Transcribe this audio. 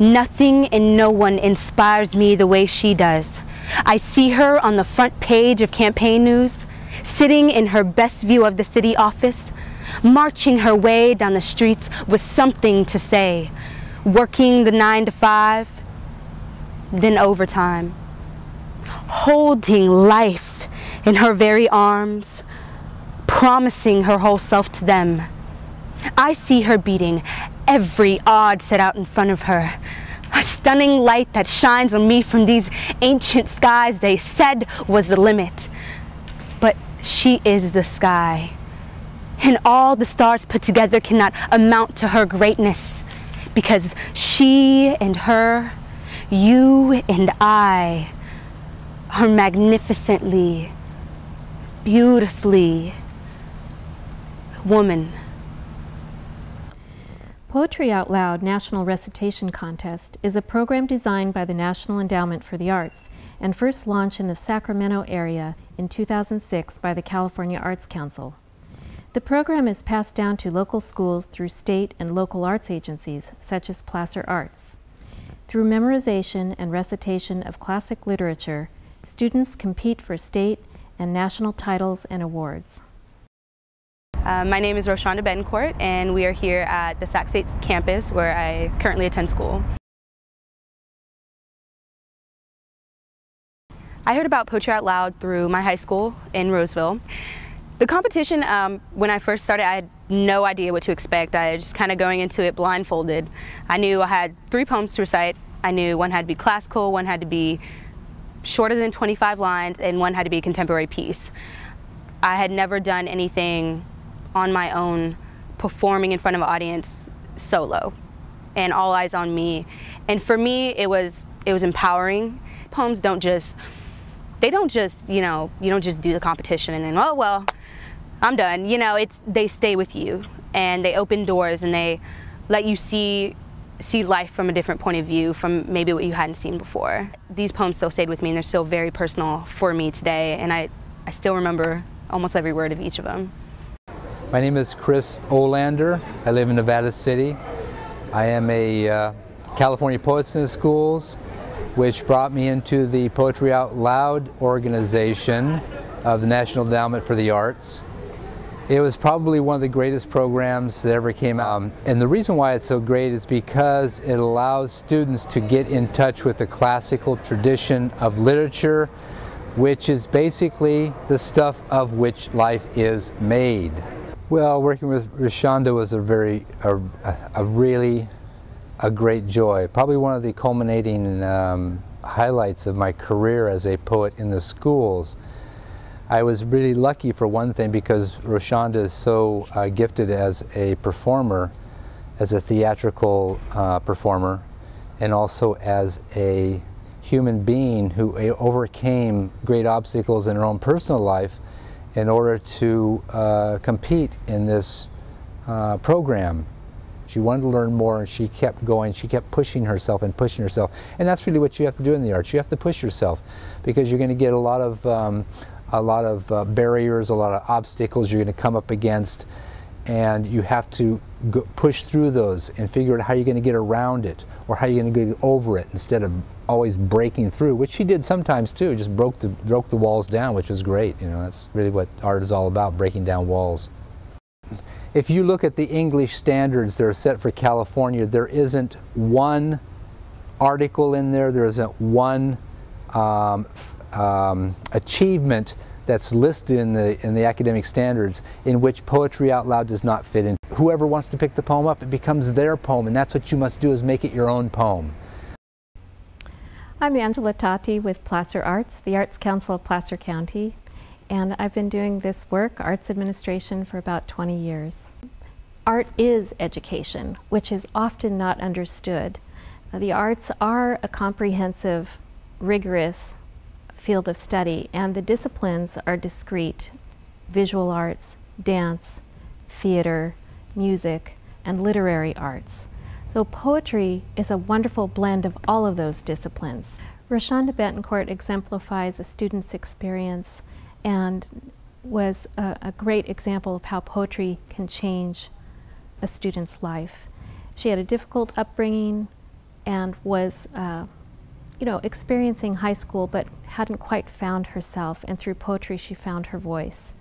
Nothing and no one inspires me the way she does. I see her on the front page of campaign news, sitting in her best view of the city office, marching her way down the streets with something to say, working the 9 to 5, then overtime, holding life in her very arms, promising her whole self to them. I see her beating every odd set out in front of her, a stunning light that shines on me from these ancient skies they said was the limit. But she is the sky, and all the stars put together cannot amount to her greatness, because she and her, you and I, are magnificently, beautifully woman. Poetry Out Loud National Recitation Contest is a program designed by the National Endowment for the Arts and first launched in the Sacramento area in 2006 by the California Arts Council. The program is passed down to local schools through state and local arts agencies such as Placer Arts. Through memorization and recitation of classic literature, students compete for state and national titles and awards. My name is Roshonda Betancourt, and we are here at the Sac State campus where I currently attend school. I heard about Poetry Out Loud through my high school in Roseville. The competition, when I first started, I had no idea what to expect. I was just kind of going into it blindfolded. I knew I had 3 poems to recite. I knew one had to be classical, one had to be shorter than 25 lines, and one had to be a contemporary piece. I had never done anything on my own, performing in front of an audience solo, and all eyes on me. And for me, it was empowering. Poems don't just, you don't just do the competition and then, oh well, I'm done. You know, they stay with you, and they open doors, and they let you see life from a different point of view, from maybe what you hadn't seen before. These poems still stayed with me, and they're still very personal for me today, and I still remember almost every word of each of them. My name is Chris Olander. I live in Nevada City. I am a California Poets in the Schools, which brought me into the Poetry Out Loud organization of the National Endowment for the Arts. It was probably one of the greatest programs that ever came out. And the reason why it's so great is because it allows students to get in touch with the classical tradition of literature, which is basically the stuff of which life is made. Well, working with Roshonda was really a great joy. Probably one of the culminating highlights of my career as a poet in the schools. I was really lucky for one thing, because Roshonda is so gifted as a performer, as a theatrical performer, and also as a human being who overcame great obstacles in her own personal life in order to compete in this program. She wanted to learn more, and she kept going. She kept pushing herself and pushing herself. And that's really what you have to do in the arts. You have to push yourself, because you're going to get a lot of barriers, a lot of obstacles you're going to come up against, and you have to push through those and figure out how you're going to get around it, or how you're going to get over it, instead of always breaking through, which she did sometimes too. Just broke the walls down, which was great. You know, that's really what art is all about, breaking down walls. If you look at the English standards that are set for California, there isn't one article in there, there isn't one achievement that's listed in the academic standards in which Poetry Out Loud does not fit in. Whoever wants to pick the poem up, it becomes their poem, and that's what you must do, is make it your own poem. I'm Angela Tati with Placer Arts, the Arts Council of Placer County, and I've been doing this work, arts administration, for about 20 years. Art is education, which is often not understood. The arts are a comprehensive, rigorous field of study, and the disciplines are discrete: visual arts, dance, theater, music, and literary arts. So poetry is a wonderful blend of all of those disciplines. Roshonda Betancourt exemplifies a student's experience and was a great example of how poetry can change a student's life. She had a difficult upbringing, and was you know, experiencing high school but hadn't quite found herself, and through poetry she found her voice.